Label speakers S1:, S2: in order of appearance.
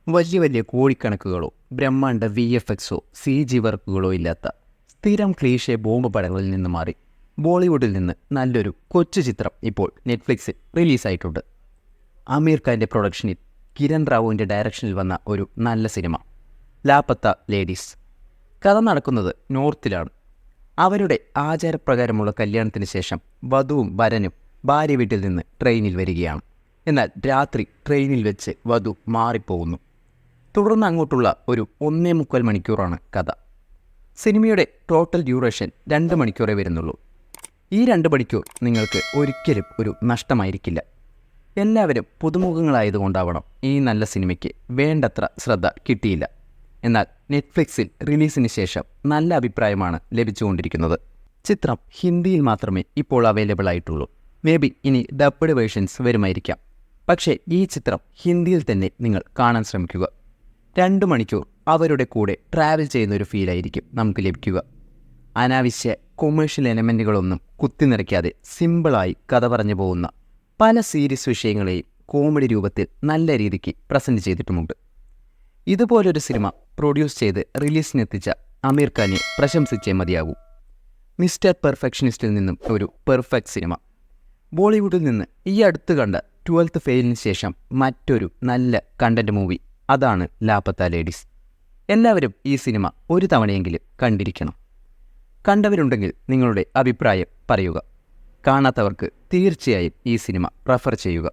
S1: വലിയ വലിയ കോടിക്കണക്കുകളോ ബ്രഹ്മാണ്ഡ VFXോ CG വർക്കുകളോ ഇല്ലാത്ത സ്ഥിരം ക്ലീഷേ ബോംബ് പടങ്ങളിൽ നിന്ന് മാറി ബോളിവുഡിൽ നിന്ന് നല്ലൊരു കൊച്ചു ചിത്രം ഇപ്പോൾ നെറ്റ്ഫ്ലിക്സിൽ റിലീസായിട്ടുണ്ട്. ആമീർ ഖാൻ്റെ പ്രൊഡക്ഷനിൽ കിരൺ റാവുവിൻ്റെ ഡയറക്ഷനിൽ വന്ന ഒരു നല്ല സിനിമ ലാപത്ത ലേഡീസ്. കഥ നടക്കുന്നത് നോർത്തിലാണ്. അവരുടെ ആചാരപ്രകാരമുള്ള കല്യാണത്തിന് ശേഷം വധുവും വരനും ഭാര്യ വീട്ടിൽ നിന്ന് ട്രെയിനിൽ വരികയാണ്. എന്നാൽ രാത്രി ട്രെയിനിൽ വെച്ച് വധു മാറിപ്പോകുന്നു. തുടർന്ന് അങ്ങോട്ടുള്ള ഒരു 1.25 മണിക്കൂറാണ് കഥ. സിനിമയുടെ ടോട്ടൽ ഡ്യൂറേഷൻ 2 മണിക്കൂറേ വരുന്നുള്ളൂ. ഈ 2 മണിക്കൂർ നിങ്ങൾക്ക് ഒരിക്കലും ഒരു നഷ്ടമായിരിക്കില്ല. എല്ലാവരും പുതുമുഖങ്ങളായതുകൊണ്ടാവണം ഈ നല്ല സിനിമയ്ക്ക് വേണ്ടത്ര ശ്രദ്ധ കിട്ടിയില്ല. എന്നാൽ നെറ്റ്ഫ്ലിക്സിൽ റിലീസിന് ശേഷം നല്ല അഭിപ്രായമാണ് ലഭിച്ചുകൊണ്ടിരിക്കുന്നത്. ചിത്രം ഹിന്ദിയിൽ മാത്രമേ ഇപ്പോൾ അവൈലബിൾ ആയിട്ടുള്ളൂ. മേ ബി ഇനി ഡബ്ഡ് വേർഷൻസ് വരുമായിരിക്കാം. പക്ഷേ ഈ ചിത്രം ഹിന്ദിയിൽ തന്നെ നിങ്ങൾ കാണാൻ ശ്രമിക്കുക. 2 മണിക്കൂർ അവരുടെ കൂടെ ട്രാവൽ ചെയ്യുന്നൊരു ഫീലായിരിക്കും നമുക്ക് ലഭിക്കുക. അനാവശ്യ കൊമേഴ്ഷ്യൽ എലമെൻറ്റുകളൊന്നും കുത്തിനിറയ്ക്കാതെ സിമ്പിളായി കഥ പറഞ്ഞു പോകുന്ന പല സീരിയസ് വിഷയങ്ങളെയും കോമഡി രൂപത്തിൽ നല്ല രീതിക്ക് പ്രസൻറ്റ് ചെയ്തിട്ടുമുണ്ട്. ഇതുപോലൊരു സിനിമ പ്രൊഡ്യൂസ് ചെയ്ത് റിലീസിനെത്തിച്ച ആമീർ ഖാനെ പ്രശംസിച്ചേ മതിയാകൂ. മിസ്റ്റർ പെർഫെക്ഷനിസ്റ്റിൽ നിന്നും ഒരു പെർഫെക്റ്റ് സിനിമ. ബോളിവുഡിൽ നിന്ന് ഈ അടുത്ത് കണ്ട 12th ഫെയിലിന് ശേഷം മറ്റൊരു നല്ല കണ്ടന്റ് മൂവി, അതാണ് ലാപത്ത ലേഡീസ്. എല്ലാവരും ഈ സിനിമ ഒരു തവണയെങ്കിലും കണ്ടിരിക്കണം. കണ്ടവരുണ്ടെങ്കിൽ നിങ്ങളുടെ അഭിപ്രായം പറയുക. കാണാത്തവർക്ക് തീർച്ചയായും ഈ സിനിമ റെഫർ ചെയ്യുക.